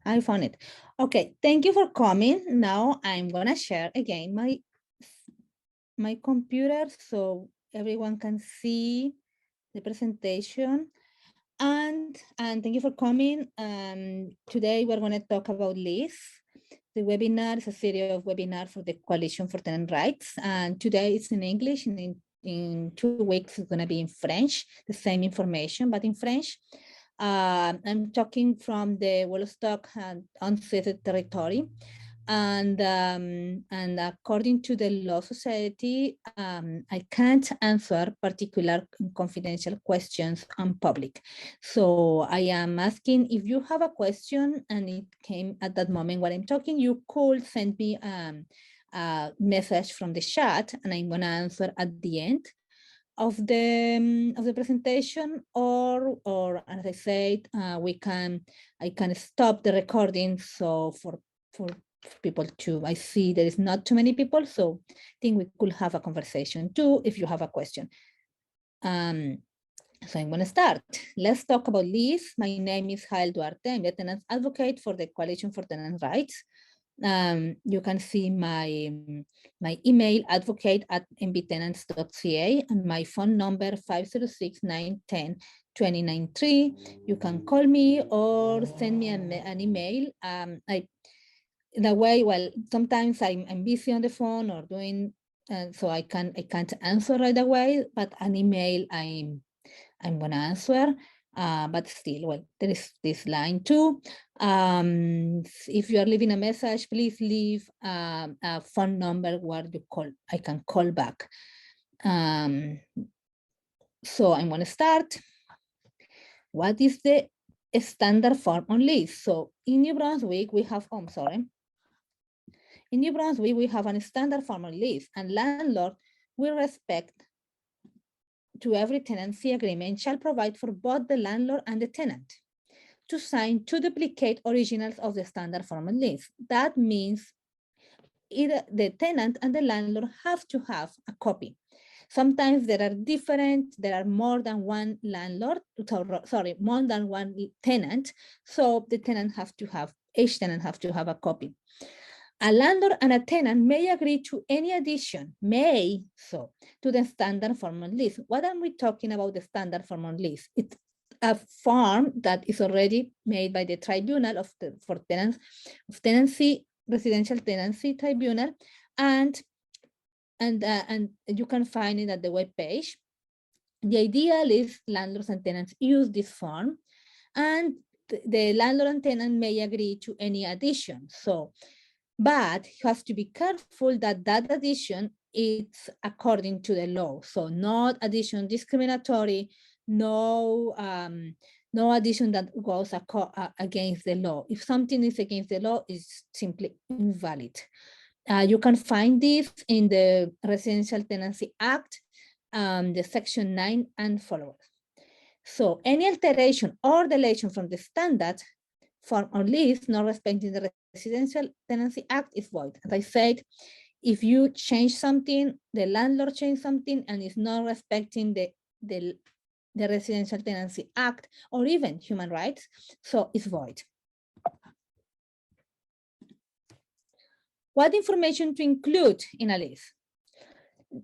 I found it. Okay, thank you for coming. Now I'm gonna share again my computer so everyone can see the presentation. And thank you for coming. Today we're gonna talk about Lease. The webinar is a series of webinars for the Coalition for Tenant Rights. And today it's in English, and in 2 weeks it's gonna be in French, the same information, but in French. I'm talking from the Wollstock and unceded territory. And according to the Law Society, I can't answer particular confidential questions on public. So I am asking if you have a question and it came at that moment when I'm talking, you could send me a message from the chat and I'm gonna answer at the end of the presentation, or as I said, I can stop the recording. So for people to, I see there is not too many people, so I think we could have a conversation too if you have a question. So I'm going to start. Let's talk about Lease. My name is Jael Duarte. I'm a Tenants Advocate for the Coalition for Tenant Rights. You can see my email, advocate@mbtenants.ca, and my phone number 506-910-2093. You can call me or send me an email. Well, sometimes I'm busy on the phone or doing, so I can't answer right away, but an email I'm gonna answer. But still, well, there is this line too. If you are leaving a message, please leave a phone number where you call. I can call back. So I'm gonna start. What is the standard form on lease? So in New Brunswick, we have, in New Brunswick, we have a standard form on lease, and landlord will respect to every tenancy agreement shall provide for both the landlord and the tenant to sign 2 duplicate originals of the standard form of lease. That means either the tenant and the landlord have to have a copy. Sometimes there are more than one landlord, more than one tenant. So the tenant each tenant have to have a copy. A landlord and a tenant may agree to any addition, to the standard form of lease. What are we talking about the standard form of lease? It's a form that is already made by the Tribunal for Tenancy, Residential Tenancy Tribunal, and you can find it at the web page. The ideal is landlords and tenants use this form, and the landlord and tenant may agree to any addition. But you have to be careful that that addition is according to the law. So not addition discriminatory, no addition that goes against the law. If something is against the law, it's simply invalid. You can find this in the Residential Tenancy Act, the Section 9 and followers. So any alteration or deletion from the standard form on lease not respecting the Residential Tenancy Act is void. As I said, if you change something, the landlord changed something and is not respecting the Residential Tenancy Act or even human rights, so it's void. What information to include in a lease?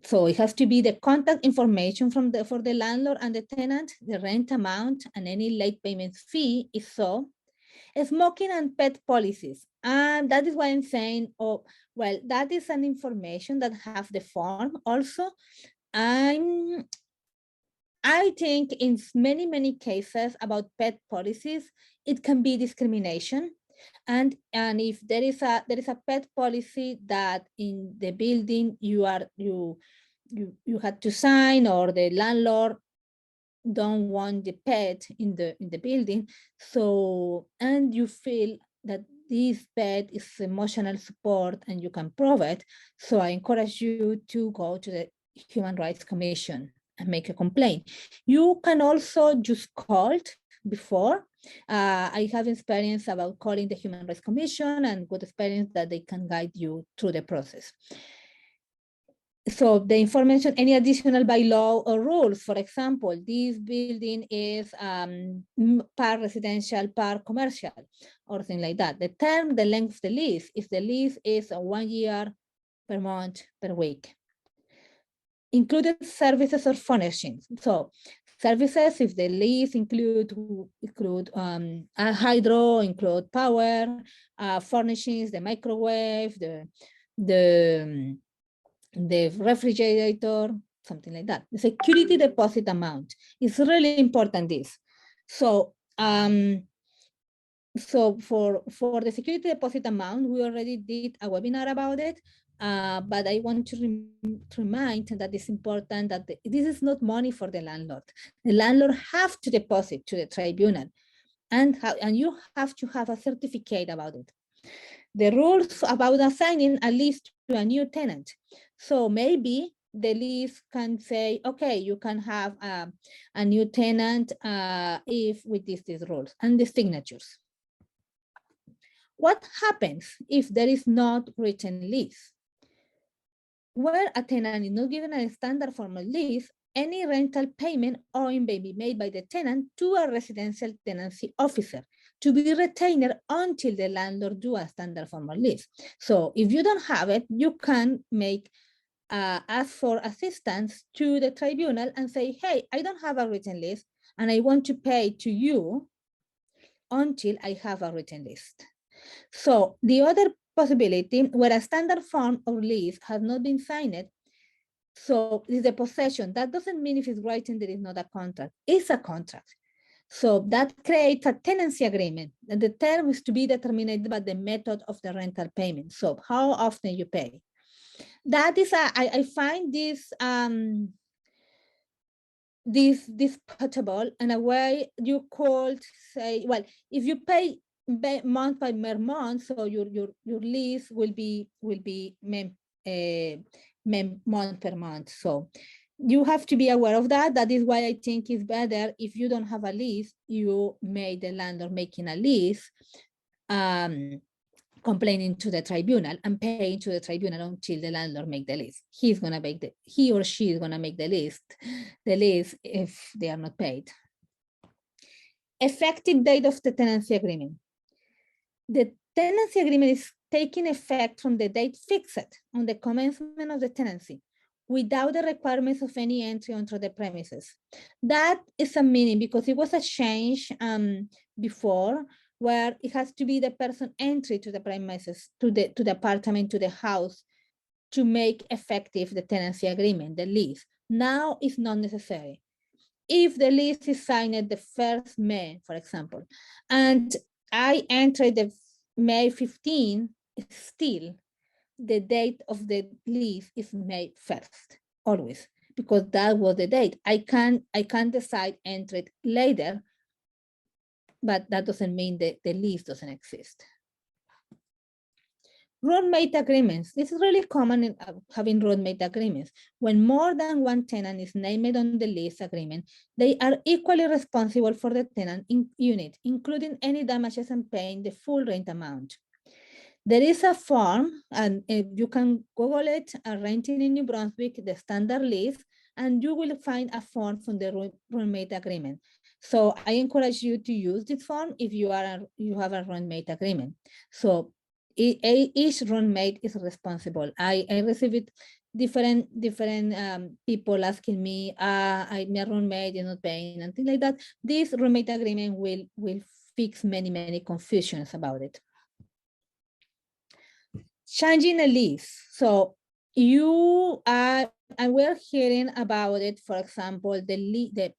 So it has to be the contact information for the landlord and the tenant, the rent amount, and any late payment fee, if so. Smoking and pet policies. And that is why I'm saying, oh, well, that is an information that have the form also. I think in many cases about pet policies, it can be discrimination. And if there is a pet policy that in the building you had to sign, or the landlord don't want the pet in the building, so, and you feel that this pet is emotional support and you can prove it, so I encourage you to go to the Human Rights Commission and make a complaint. You can also just call before. I have experience about calling the Human Rights Commission, and good experience that they can guide you through the process. So the information, any additional bylaw or rules, for example, this building is part residential, part commercial, or things like that. The term, the length of the lease, if the lease is 1 year, per month, per week. Included services or furnishings. So services, if the lease include a hydro, include power, furnishings, the microwave, the refrigerator, something like that. The security deposit amount is really important. This. So for the security deposit amount, we already did a webinar about it, but I want to remind that it's important that this is not money for the landlord. The landlord have to deposit to the tribunal, and you have to have a certificate about it. The rules about assigning a lease to a new tenant. So maybe the lease can say, okay, you can have a new tenant if with these rules and the signatures. What happens if there is not written lease? Where a tenant is not given a standard formal lease, any rental payment owing may be made by the tenant to a residential tenancy officer to be retained until the landlord do a standard formal lease. So if you don't have it, you can ask for assistance to the tribunal and say, hey, I don't have a written lease and I want to pay to you until I have a written list. So the other possibility, where a standard form of lease has not been signed, so is the possession. That doesn't mean if it's written there is not a contract. It's a contract. So that creates a tenancy agreement. And the term is to be determined by the method of the rental payment. So how often you pay. That is, I find this disputable in a way. You could say, well, if you pay month by month, so your lease will be month per month. So you have to be aware of that. That is why I think it's better if you don't have a lease, you made the landlord making a lease, complaining to the tribunal and paying to the tribunal until the landlord make the lease. He or she is gonna make the lease if they are not paid. Effective date of the tenancy agreement. The tenancy agreement is taking effect from the date fixed on the commencement of the tenancy without the requirements of any entry onto the premises. That is a meaning because it was a change before where it has to be the person entry to the premises, to the apartment, to the house to make effective the tenancy agreement, the lease. Now it's not necessary. If the lease is signed the 1st May, for example, and I entered the May 15, still the date of the lease is May 1st, always, because that was the date. I can decide enter it later, but that doesn't mean that the lease doesn't exist. Runmate agreements. This is really common in having runmate agreements. When more than one tenant is named on the lease agreement, they are equally responsible for the tenant unit, including any damages and paying the full rent amount. There is a form, and you can Google it, renting in New Brunswick, the standard lease, and you will find a form from the roommate agreement. So I encourage you to use this form if you have a roommate agreement. So each roommate is responsible. I received different people asking me, my roommate is not paying and things like that. This roommate agreement will fix many confusions about it. Changing a lease. So you are, and we're hearing about it. For example, the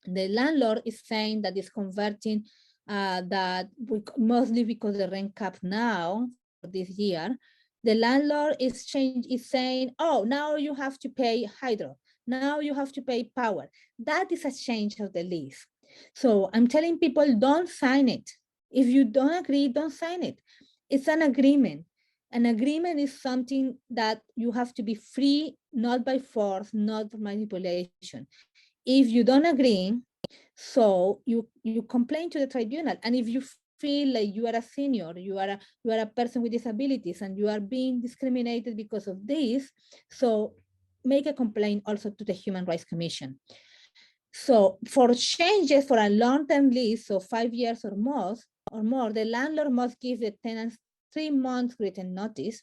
landlord is saying that is converting that mostly because the rent cap now for this year, the landlord is saying, oh, now you have to pay hydro. Now you have to pay power. That is a change of the lease. So I'm telling people, don't sign it. If you don't agree, don't sign it. It's an agreement. An agreement is something that you have to be free, not by force, not by manipulation. If you don't agree, so you complain to the tribunal. And if you feel like you are a senior, you are a person with disabilities and you are being discriminated because of this, so make a complaint also to the Human Rights Commission. So for changes for a long-term lease, so 5 years or more, the landlord must give the tenants 3 months written notice.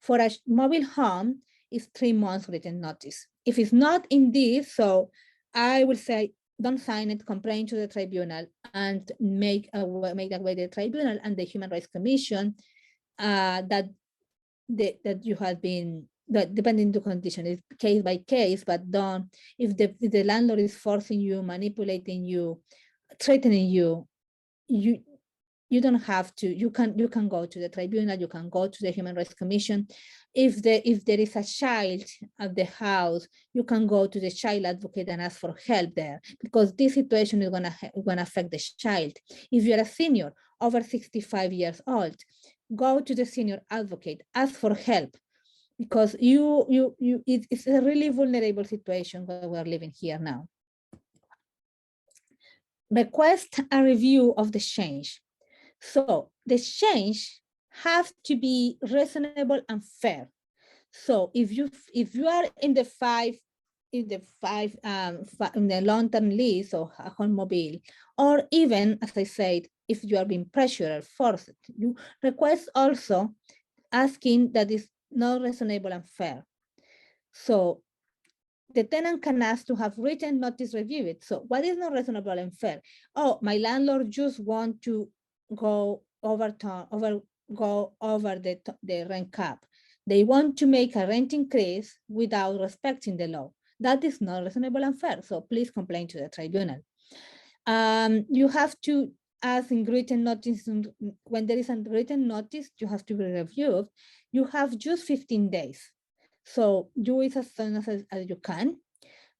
For a mobile home, it's 3 months written notice. If it's not in this, so I will say, don't sign it, complain to the tribunal, and make that way the tribunal and the Human Rights Commission that you have been, that depending on the condition, is case by case, but don't, if the landlord is forcing you, manipulating you, threatening you, you don't have to, you can go to the tribunal, you can go to the Human Rights Commission. If there is a child at the house, you can go to the child advocate and ask for help there, because this situation is gonna affect the child. If you're a senior over 65 years old, go to the senior advocate, ask for help, because it's a really vulnerable situation where we're living here now. Request a review of the change. So the change have to be reasonable and fair. So if you are in the long-term lease or a home mobile, or even, as I said, if you are being pressured or forced, you request also asking that is not reasonable and fair. So the tenant can ask to have written notice reviewed. So what is not reasonable and fair? Oh, my landlord just want to go over the rent cap. They want to make a rent increase without respecting the law. That is not reasonable and fair. So please complain to the tribunal. You have to ask in written notice. When there is a written notice, you have to be reviewed. You have just 15 days. So do it as soon as you can.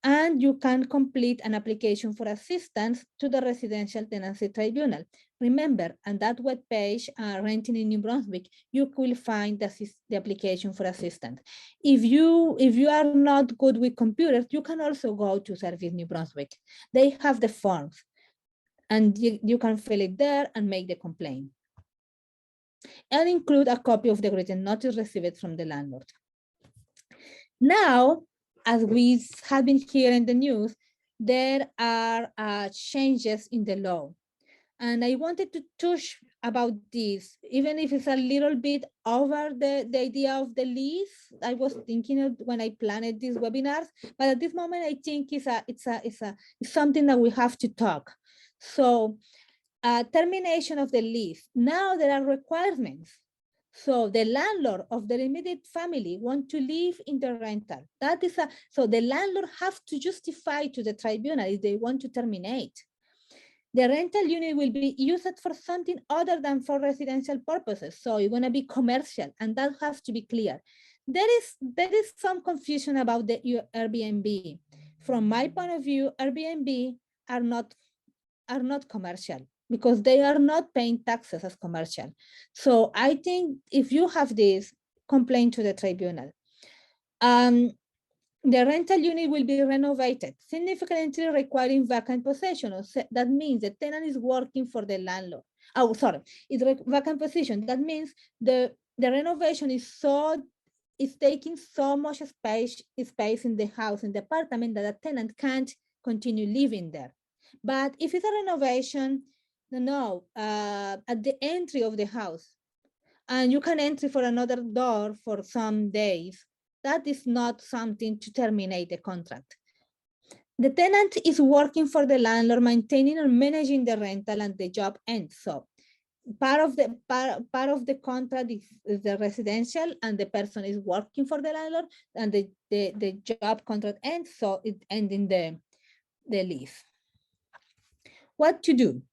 And you can complete an application for assistance to the Residential Tenancy Tribunal. Remember, on that web page, Renting in New Brunswick, you will find the application for assistance. If you are not good with computers, you can also go to Service New Brunswick. They have the forms, and you can fill it there and make the complaint. And include a copy of the written notice received from the landlord. Now, as we have been hearing in the news, there are changes in the law. And I wanted to touch about this, even if it's a little bit over the idea of the lease. I was thinking of when I planned these webinars, but at this moment, I think it's something that we have to talk. So termination of the lease. Now there are requirements. So the landlord of the immediate family want to live in the rental. That is so the landlord have to justify to the tribunal if they want to terminate. The rental unit will be used for something other than for residential purposes. So it's gonna be commercial, and that has to be clear. There is some confusion about the Airbnb. From my point of view, Airbnb are not commercial, because they are not paying taxes as commercial. So I think if you have this, complain to the tribunal. The rental unit will be renovated, significantly requiring vacant possession. That means the tenant is working for the landlord. Oh, sorry, it's vacant possession. That means the renovation is taking so much space in the house, in the apartment, that a tenant can't continue living there. But if it's a renovation, at the entry of the house, and you can enter for another door for some days, that is not something to terminate the contract. The tenant is working for the landlord, maintaining or managing the rental, and the job ends. So part of the contract is the residential, and the person is working for the landlord, and the job contract ends, so it ending the lease. What to do?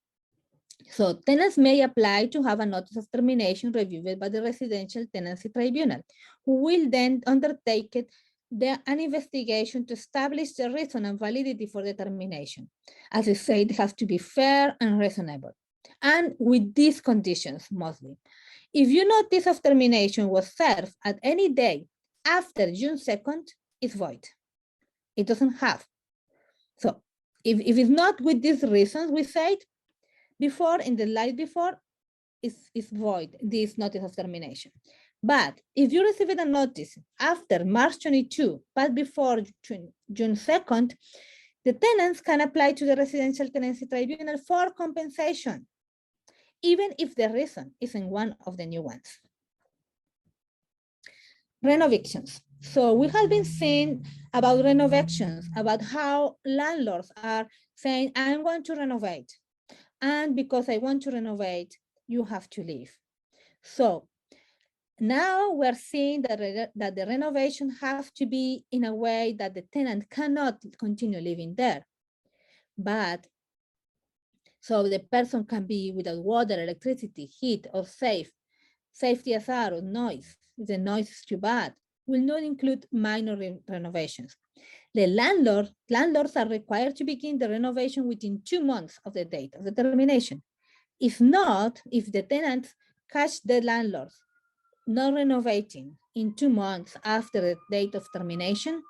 So tenants may apply to have a notice of termination reviewed by the Residential Tenancy Tribunal, who will then undertake an investigation to establish the reason and validity for the termination. As I said, it has to be fair and reasonable, and with these conditions mostly. If your notice of termination was served at any day after June 2nd, it's void. It doesn't have. So if it's not with these reasons we said before, in the slide before, is void, this notice of termination. But if you received a notice after March 22, but before June 2nd, the tenants can apply to the Residential Tenancy Tribunal for compensation, even if the reason isn't one of the new ones. Renovations. So we have been seeing about renovations, about how landlords are saying, I'm going to renovate. And because I want to renovate, you have to leave. So now we're seeing that the renovation have to be in a way that the tenant cannot continue living there. But so the person can be without water, electricity, heat, or safety hazard or noise. If the noise is too bad, will not include minor renovations. The landlords are required to begin the renovation within 2 months of the date of the termination. If not, if the tenants catch the landlords not renovating in 2 months after the date of termination,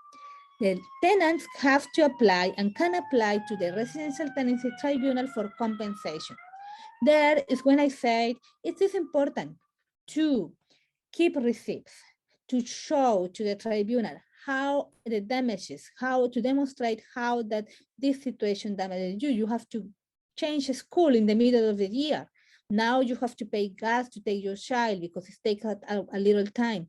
the tenants have to apply and can apply to the Residential Tenancy Tribunal for compensation. There is when I said it is important to keep receipts, to show to the tribunal how the damages, how to demonstrate how that this situation damages you. You have to change school in the middle of the year. Now you have to pay gas to take your child because it takes a little time.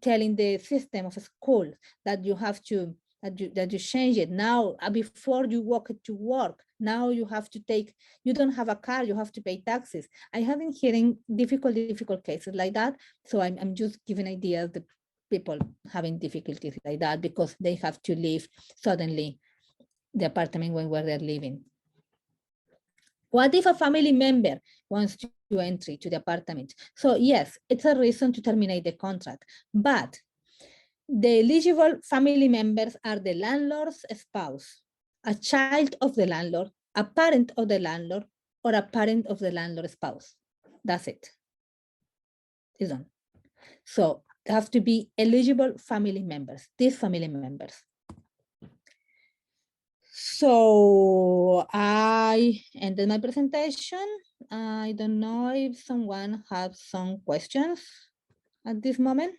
Telling the system of school that you have to, that you change it. Now, before you walk to work, now you have to take, you don't have a car, you have to pay taxes. I have been hearing difficult cases like that. So I'm just giving ideas that people having difficulties like that because they have to leave suddenly the apartment where they're living. What if a family member wants to entry to the apartment? So yes, it's a reason to terminate the contract, but the eligible family members are the landlord's spouse, a child of the landlord, a parent of the landlord, or a parent of the landlord's spouse. That's it. It's done. So they have to be eligible family members, these family members. So I ended my presentation. I don't know if someone has some questions at this moment.